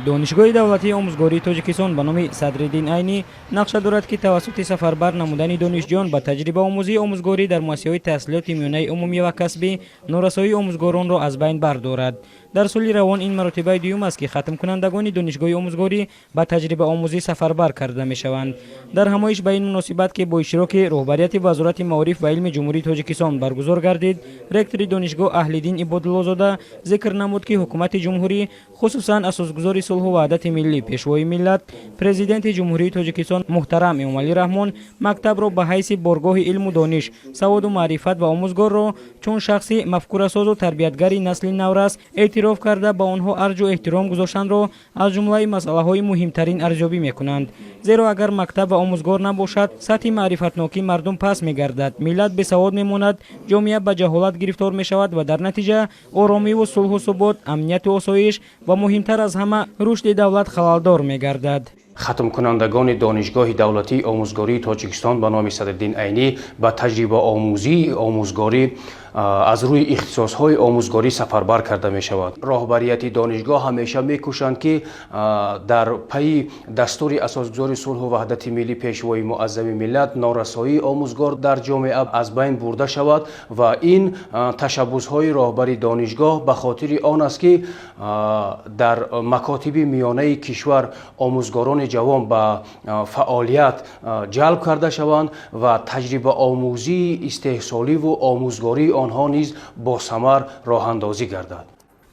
دانشگاه دولتی آموزگاری تاجیکستان به نام صدرالدین عینی نقش دارد که توسط سفربر نمودن دانشجویان به تجربه آموزی آموزگاری در مؤسسه‌های تحصیلات میانه عمومی و کسبی نورسایی آموزگاران را از بین بردارد. در سال روان این مرتبه دوم است که ختم کنندگان دانشگاه آموزگاری به تجربه آموزی سفربر کرده می شوند. در همایش به این مناسبت که با اشتراک رهبریت وزارت معارف و علم جمهوری تاجیکستان برگزار گردید، رکتور دانشگاه اهل‌دین عبادالله زاده ذکر نمود که حکومت جمهوری خصوصا اساسگزار صلح و وحدت ملی پیشوای ملت پرزیدنت جمهوری تاجیکستان محترم امامعلی رحمان مکتب را به حیث بارگاه علم و دانش، سواد و معرفت و آموزگار را چون شخصی مفکوره ساز و تربیتگری نسل نورس اعتراف کرده با آنها ارج و احترام گذاشتن را از جمله مسئله های مهمترین ارزیابی میکنند. زیرا اگر مکتب و آموزگار نباشد سطح معرفتناکی مردم پس میگردد، ملت به سواد میماند، جامعه به جهالت گرفتار می شود و در نتیجه آرامی و صلح و ثبات، امنیت و آسایش و مهمتر از همه رشد دولت خلالدار می گردد. ختم کنندگان دانشگاه دولتی آموزگاری تاجیکستان به نام صدرالدین عینی به تجربه آموزگاری از روی اختصاص‌های آموزگاری سفربر کرده می شود. راهبریت دانشگاه همیشه می کوشند که در پی دستور اساسگزار صلح و وحدت ملی پیشوای معظم ملت نارسایی آموزگار در جامعه از بین برده شود و این تشبس‌های راهبری دانشگاه به خاطر آن است که در مکاتب میانه کشور آموزگاران جوان به فعالیت جلب کرده شوند و تجربه آموزی استحصالی و آموزگاری آنها نیز با ثمر راه اندازی گردد.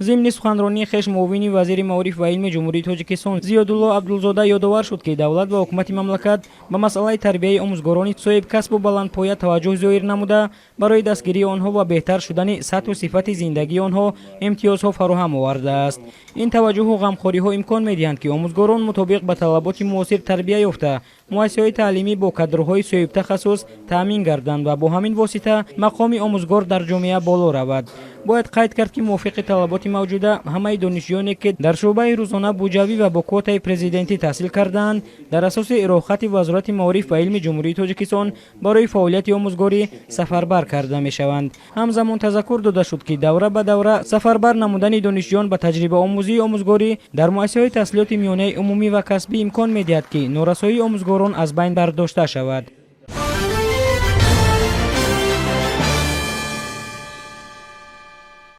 ضمن سخنرانی خویش معاون وزیر معارف و علم جمهوری تاجیکستان زیادالله عبدالزاده یادآور شد که دولت و حکومت مملکت به مسئله تربیت آموزگاران صاحب کسب و بلندپایه توجه ظاهر نموده برای دستگیری آنها و بهتر شدن سطح و صفت زندگی آنها امتیازها فراهم آورده است. این توجه و غمخواری ها امکان می‌دهند که آموزگاران مطابق به طلبات معاصر تربیت یافته مؤسسه‌های تعلیمی با کادرهای صاحب تخصص تامین گردند و با همین واسطه مقام آموزگار در جامعه بالا رود. باید قید کرد که موافق طلبات موجوده همه دانشجویانی که در شعبه روزانه بودجوی و با کوتای پرزیدنتی تحصیل کردند در اساس اراخت وزارت معارف و علم جمهوری تاجیکستان برای فعالیت آموزگاری سفربر کرده می شوند. همزمان تذکر داده شد که دوره به دوره سفربر نمودن دانشجویان به تجربه آموزگاری در مؤسسه‌های تحصیلات میانه عمومی و کسبی امکان می‌دهد که نارسایی آموزگاران از بین برداشته شود.